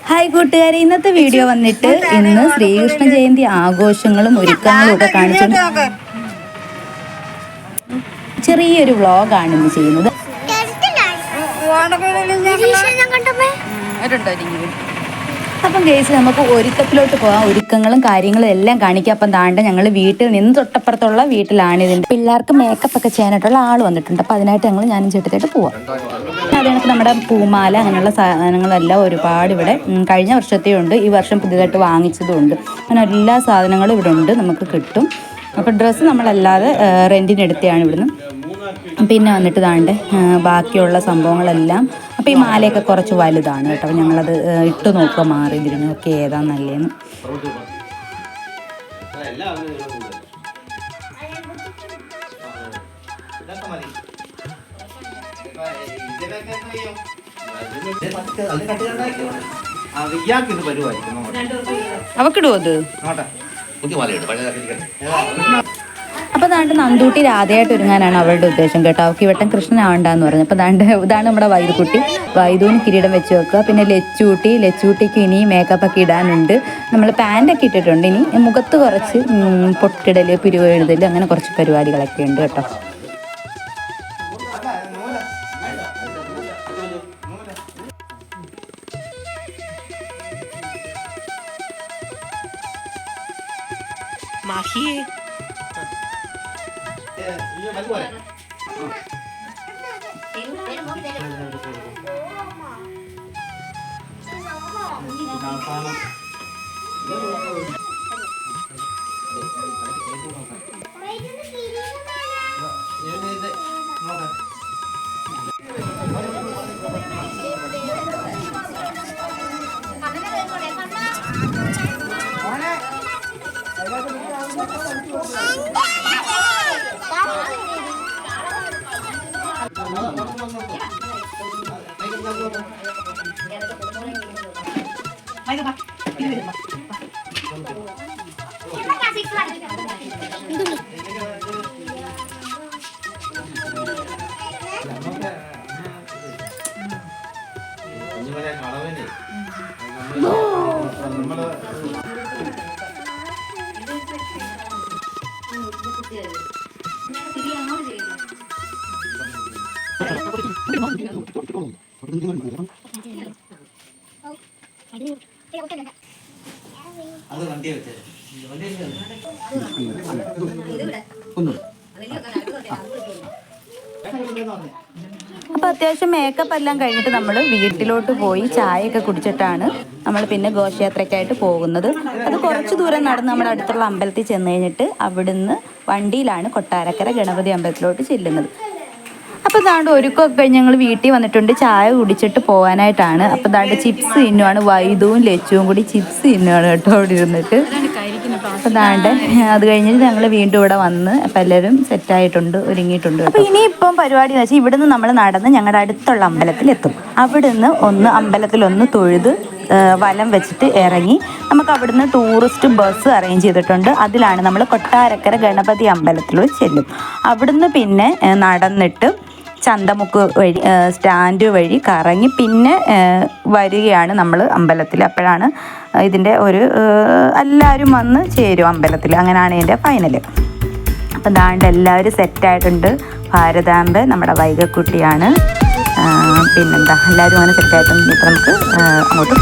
Hi കൂട്ടുകാരെ, ഇന്നത്തെ video വന്നിട്ട് ഇന്ന് ശ്രീകൃഷ്ണ ജയന്തി ആഘോഷങ്ങളും ഒരുക്കങ്ങളും ഒക്കെ കാണിച്ചുകൊണ്ട് ചെറിയൊരു വ്ളോഗാണ് ഇന്ന് ചെയ്യുന്നത്. അപ്പം കേസ് നമുക്ക് ഒരുക്കത്തിലോട്ട് പോകാം. ഒരുക്കങ്ങളും കാര്യങ്ങളും എല്ലാം കാണിക്കാം. അപ്പം താണ്ട ഞങ്ങൾ വീട്ടിൽ നിന്ന് തൊട്ടപ്പുറത്തുള്ള വീട്ടിലാണ് ഇതിൻ്റെ പിള്ളേർക്ക് മേക്കപ്പ് ഒക്കെ ചെയ്യാനായിട്ടുള്ള ആൾ വന്നിട്ടുണ്ട്. അപ്പം അതിനായിട്ട് ഞാനും ചേട്ടത്തായിട്ട് പോവാം. അതുകണക്ക് നമ്മുടെ പൂമാല അങ്ങനെയുള്ള സാധനങ്ങളെല്ലാം ഒരുപാട് ഇവിടെ കഴിഞ്ഞ വർഷത്തെ ഉണ്ട്, ഈ വർഷം പുതിയതായിട്ട് വാങ്ങിച്ചതും ഉണ്ട്. അങ്ങനെ എല്ലാ സാധനങ്ങളും ഇവിടെ ഉണ്ട്, നമുക്ക് കിട്ടും. അപ്പോൾ ഡ്രസ്സ് നമ്മളല്ലാതെ റെൻറ്റിനെടുത്താണ് ഇവിടുന്ന്. പിന്നെ വന്നിട്ട് താണ്ട് ബാക്കിയുള്ള സംഭവങ്ങളെല്ലാം. അപ്പോൾ ഈ മാലയൊക്കെ കുറച്ച് വലുതാണ് കേട്ടോ. അപ്പോൾ ഞങ്ങളത് ഇട്ട് നോക്കുക മാറി തിരിഞ്ഞു ഒക്കെ ഏതാ നല്ലതെന്ന്. അവക്കിടുവോ അത്? അപ്പോൾ ദാണ്ട് നന്ദൂട്ടി രാധയായിട്ട് ഒരുങ്ങാനാണ് അവളുടെ ഉദ്ദേശം കേട്ടോ. അവൾക്ക് ഇവട്ടം കൃഷ്ണനാവണ്ടെന്ന് പറഞ്ഞു. അപ്പോൾ ദാണ്ട് ഇതാണ് നമ്മുടെ വൈദുക്കുട്ടി. വൈദുവിന് കിരീടം വെച്ച് വെക്കുക. പിന്നെ ലച്ചൂട്ടിക്ക് ഇനി മേക്കപ്പ് ഒക്കെ ഇടാനുണ്ട്. നമ്മൾ പാൻറ്റൊക്കെ ഇട്ടിട്ടുണ്ട്. ഇനി മുഖത്ത് കുറച്ച് പൊട്ടിടൽ, പിരിവ് എഴുതൽ, അങ്ങനെ കുറച്ച് പരിപാടികളൊക്കെ ഉണ്ട് കേട്ടോ. അപ്പോൾ അത്യാവശ്യം മേക്കപ്പ് എല്ലാം കഴിഞ്ഞിട്ട് നമ്മൾ വീട്ടിലോട്ട് പോയി ചായയൊക്കെ കുടിച്ചിട്ടാണ് നമ്മൾ പിന്നെ ഘോഷയാത്രയ്ക്കായിട്ട് പോകുന്നത്. അത് കുറച്ച് ദൂരം നടന്ന് നമ്മുടെ അടുത്തുള്ള അമ്പലത്തിൽ ചെന്ന് കഴിഞ്ഞിട്ട് അവിടുന്ന് വണ്ടിയിലാണ് കൊട്ടാരക്കര ഗണപതി അമ്പലത്തിലോട്ട് ചെല്ലുന്നത്. അപ്പോൾ ദാണ്ട് ഒരുക്കമൊക്കെ കഴിഞ്ഞ് ഞങ്ങൾ വീട്ടിൽ വന്നിട്ടുണ്ട്. ചായ കുടിച്ചിട്ട് പോകാനായിട്ടാണ്. അപ്പോൾ ദാണ്ട് ചിപ്സ് തിന്നുവാണ്. വൈദുവും ലച്ചുവും കൂടി ചിപ്സ് തിന്നുവാണ് കേട്ടോ അവിടെ ഇരുന്നിട്ട്. അപ്പോൾ ദാണ്ട് അത് കഴിഞ്ഞിട്ട് ഞങ്ങൾ വീണ്ടും ഇവിടെ വന്ന് അപ്പോൾ എല്ലാവരും സെറ്റായിട്ടുണ്ട്, ഒരുങ്ങിയിട്ടുണ്ട്. അപ്പോൾ ഇനിയിപ്പം പരിപാടി എന്ന് വെച്ചാൽ ഇവിടുന്ന് നമ്മൾ നടന്ന് ഞങ്ങളുടെ അടുത്തുള്ള അമ്പലത്തിലെത്തും. അവിടുന്ന് അമ്പലത്തിലൊന്ന് തൊഴുത് വലം വെച്ചിട്ട് ഇറങ്ങി നമുക്ക് അവിടുന്ന് ടൂറിസ്റ്റ് ബസ് അറേഞ്ച് ചെയ്തിട്ടുണ്ട്. അതിലാണ് നമ്മൾ കൊട്ടാരക്കര ഗണപതി അമ്പലത്തിലോട്ട് ചെല്ലും. അവിടുന്ന് പിന്നെ നടന്നിട്ട് ചന്തമുക്ക് വഴി സ്റ്റാൻഡ് വഴി കറങ്ങി പിന്നെ വരികയാണ് നമ്മൾ അമ്പലത്തിൽ. അപ്പോഴാണ് ഇതിൻ്റെ എല്ലാവരും വന്ന് ചേരും അമ്പലത്തിൽ. അങ്ങനെയാണ് ഇതിൻ്റെ ഫൈനൽ. അപ്പം ദാണ്ട് എല്ലാവരും സെറ്റായിട്ടുണ്ട്. ഭാരതാംബ നമ്മുടെ വൈകക്കുട്ടിയാണ്. പിന്നെന്താ എല്ലാവരും അങ്ങനെ സെറ്റായിട്ടുണ്ട്. ഇപ്പം നമുക്ക് അങ്ങോട്ട്